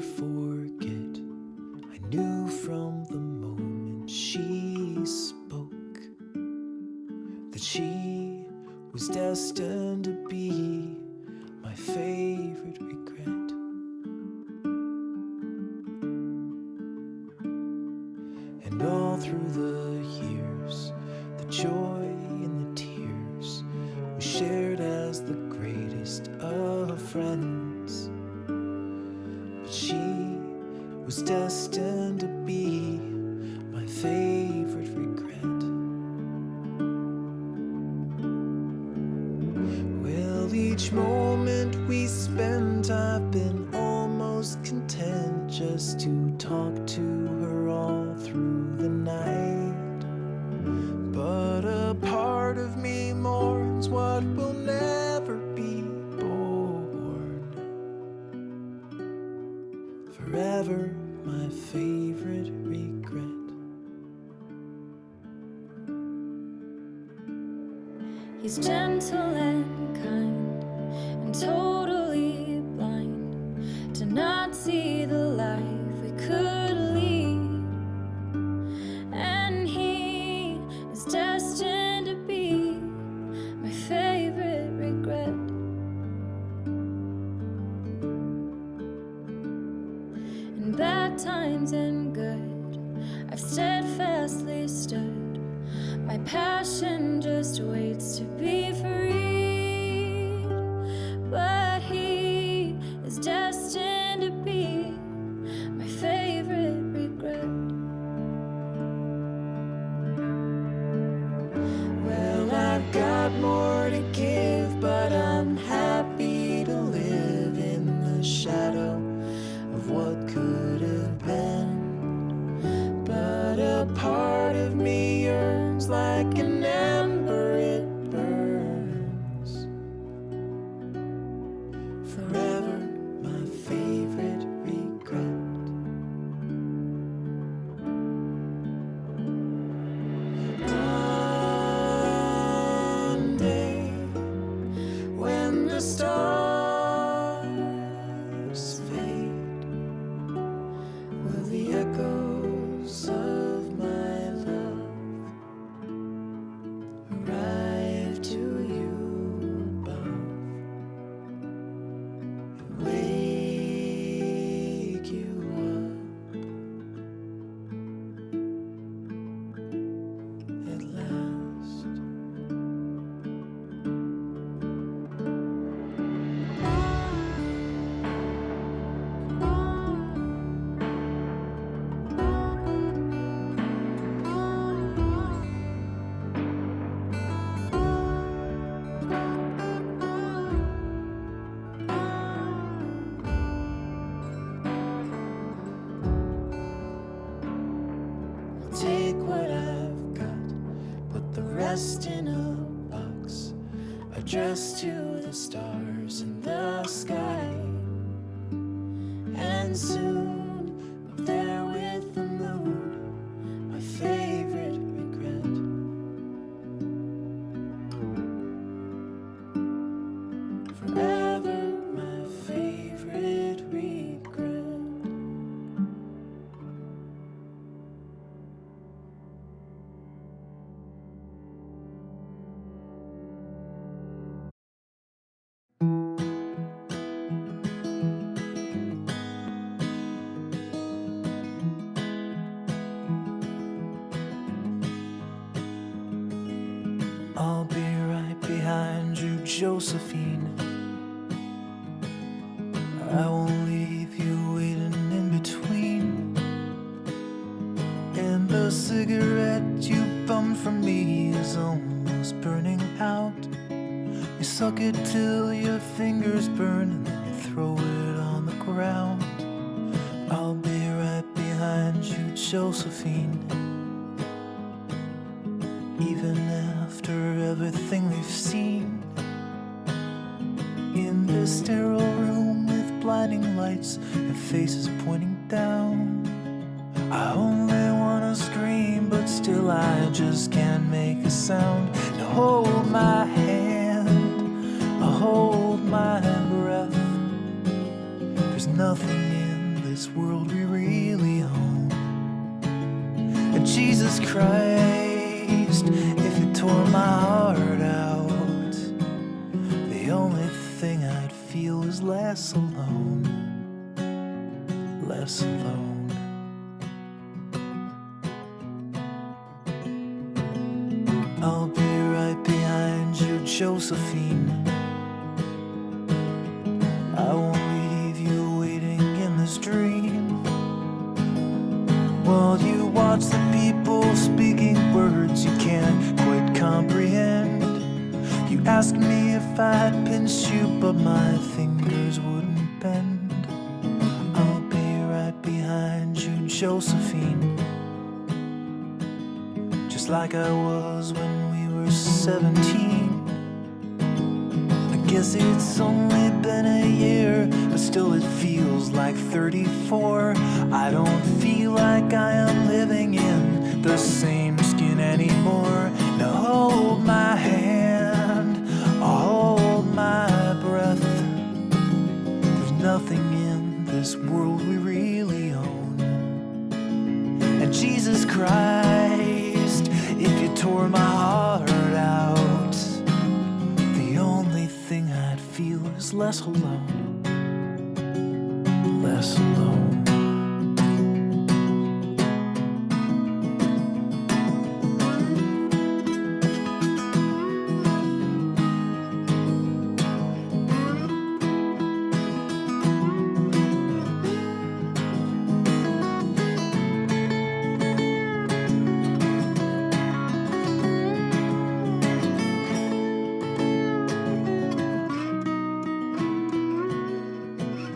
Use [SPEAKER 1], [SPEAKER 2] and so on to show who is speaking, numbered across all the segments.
[SPEAKER 1] forget. I knew from the moment she spoke that she was destined to be my favorite regret. And all through the years, the joy and the tears we shared as the greatest of friends. But she was destined to be my favorite regret. Well, each moment we spent, I've been almost content just to talk to her all through the night. But a part of me mourns what will never be born. Forever my favorite regret.
[SPEAKER 2] He's gentle and kind and totally blind to not see the life we could lead. And he is destined to be my favorite regret. In bad times and good, I've steadfastly stood. My passion just waits to be freed. But he is destined to be my favorite regret.
[SPEAKER 1] Well, I've got more to give, but I'm happy to live in the shadow of what could have been. But a part of me yearns like an ember, it burns. Forever my favorite regret. One day when the stars fade, will the echoes of my love arrive to you above and wake you up at last. Take what I've got, put the rest in a box, addressed to the stars in the sky. And soon, up there with the moon, my favorite regret. Forever my favorite regret. I'll be right behind you, Josephine. I won't leave you waiting in between. And the cigarette you bummed from me is almost burning out. You suck it till your fingers burn and then you throw it on the ground. I'll be right behind you, Josephine. Even after everything we've seen in this sterile room with blinding lights and faces pointing down, I only wanna scream, but still I just can't make a sound. Now hold my hand, I'll hold my breath. There's nothing in the this world we really own. And Jesus Christ, if you tore my heart out, the only thing I'd feel is less alone, less alone. I'll be right behind you, Josephine. I won't leave you waiting in this dream, while you watch the people speaking words you can't quite comprehend. You ask me if I'd pinch you, but my fingers wouldn't bend. I'll be right behind you, Josephine, just like I was when we were 17. I guess it's only been a year, but still it feels like 34. I don't feel like I am living in the same skin anymore. Now hold my hand, I'll hold my breath. There's nothing in this world we really own. And Jesus Christ, if you tore my heart out, the only thing I'd feel is less alone, less alone.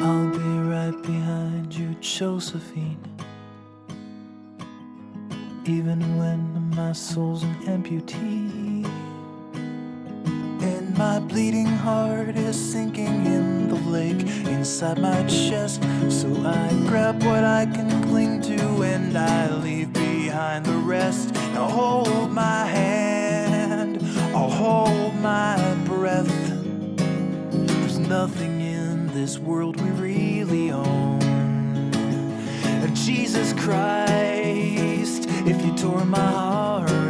[SPEAKER 1] I'll be right behind you, Josephine, even when my soul's an amputee, and my bleeding heart is sinking in the lake inside my chest. So I grab what I can cling to and I leave behind the rest. Now hold my hand, I'll hold my breath. There's nothing in this world we really own. And Jesus Christ, if you tore my heart